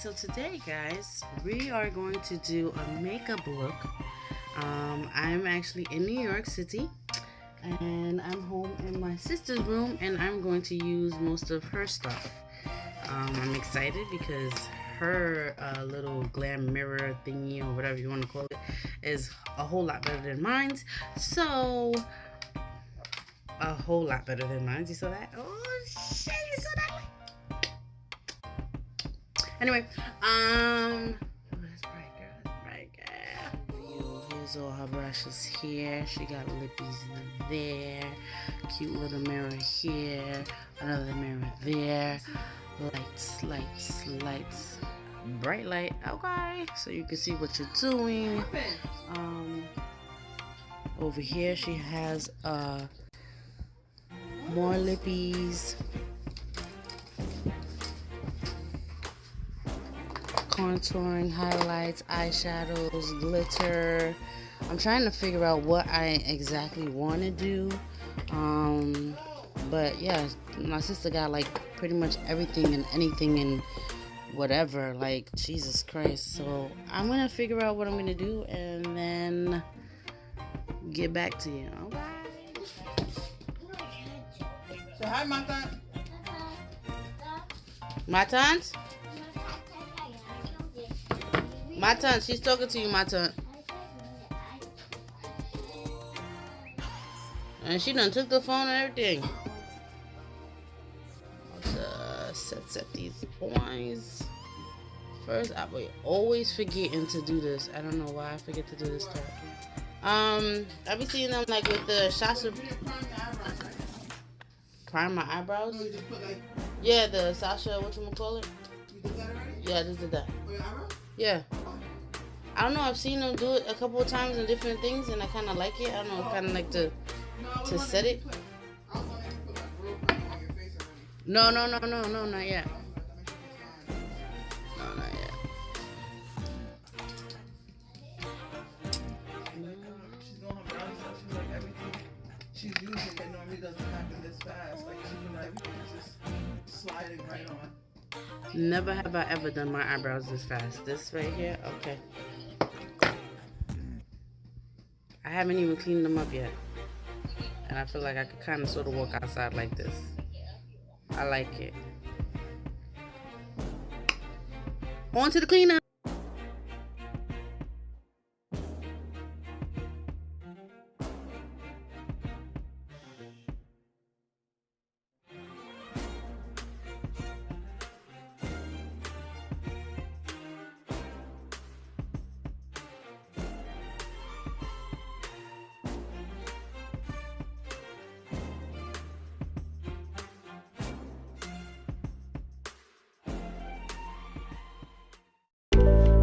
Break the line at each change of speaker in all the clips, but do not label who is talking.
so today, guys, we are going to do a makeup look. I'm actually in New York City, and I'm home in my sister's room, and I'm going to use most of her stuff. I'm excited because her little glam mirror thingy, or whatever you want to call it, is a whole lot better than mine. So, a whole lot better than mine. You saw that? Oh shit, you saw that? Anyway, that's bright girl, bright girl. Here's all her brushes here. She got lippies there, cute little mirror here, another mirror there, lights, bright light, okay, so you can see what you're doing. Over here she has more lippies, contouring, highlights, eyeshadows, glitter. I'm trying to figure out what I exactly want to do. But yeah, my sister got like pretty much everything and anything and whatever, like Jesus Christ. So I'm gonna figure out what I'm gonna do and then get back to you. Okay.
Say hi, Mata.
Matan? Matan, she's talking to you, Matan. And she done took the phone and everything. Set these points. First, I be always forgetting to do this. I don't know why I forget to do this stuff. I be seeing them like with the shots of prime my eyebrows. Yeah, the Sasha, whatchamacallit?
You did that already?
Yeah, I just did that.
For your eyebrows?
Yeah. I don't know, I've seen them do it a couple of times in different things and I kinda like it. I don't know, kinda like to set it. No, not yet. No, not yet.
She's doing her brows stuff. She's like everything she's using that normally doesn't happen this fast. Like everything is just sliding right on.
Never have I ever done my eyebrows this fast. This right here, okay. I haven't even cleaned them up yet. And I feel like I could kind of sort of walk outside like this. I like it. On to the cleanup.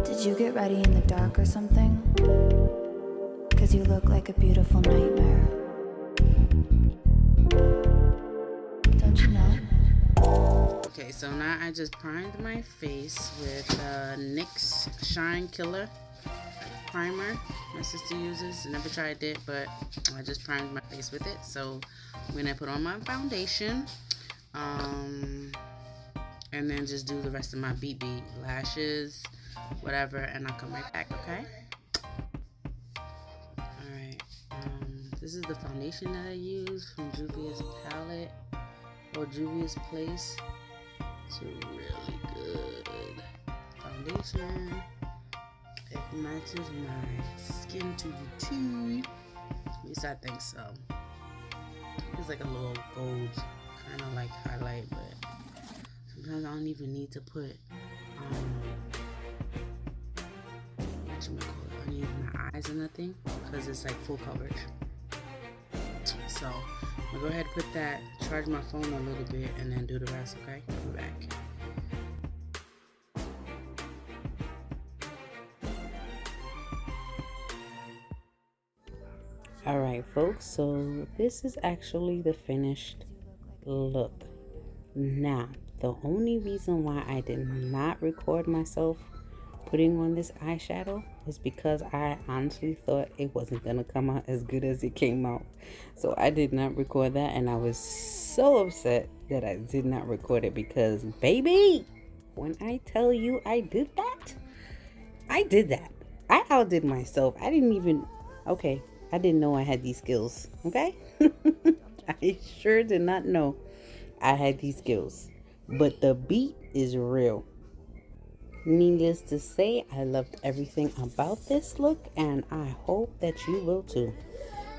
Did you get ready in the dark or something? 'Cause you look like a beautiful nightmare. Don't you know?
Okay, so now I just primed my face with NYX Shine Killer primer. My sister uses. Never tried it, but I just primed my face with it. So I'm gonna put on my foundation, and then just do the rest of my BB lashes, whatever, and I'll come right back. Okay. All right. This is the foundation that I use from Juvia's palette or Juvia's Place. It's really good foundation. It matches my skin to the T. At least I think so. It's like a little gold kind of like highlight, but sometimes I don't even need to put underneath my eyes or nothing because it's like full coverage. So I'm gonna go ahead and put that, charge my phone a little bit, and then do the rest. Okay, I'll be back. Alright folks, so this is actually the finished look. Now, the only reason why I did not record myself putting on this eyeshadow was because I honestly thought it wasn't gonna come out as good as it came out. So I did not record that, and I was so upset that I did not record it because, baby, When I tell you I did that, I did that. I outdid myself. I didn't even, okay, I didn't know I had these skills, okay? I sure did not know I had these skills. But the beat is real. Needless to say, I loved everything about this look, and I hope that you will too.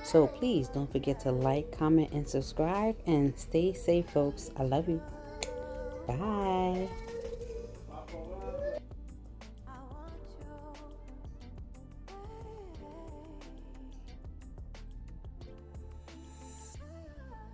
So please don't forget to like, comment, and subscribe, and stay safe, folks. I love you. Bye.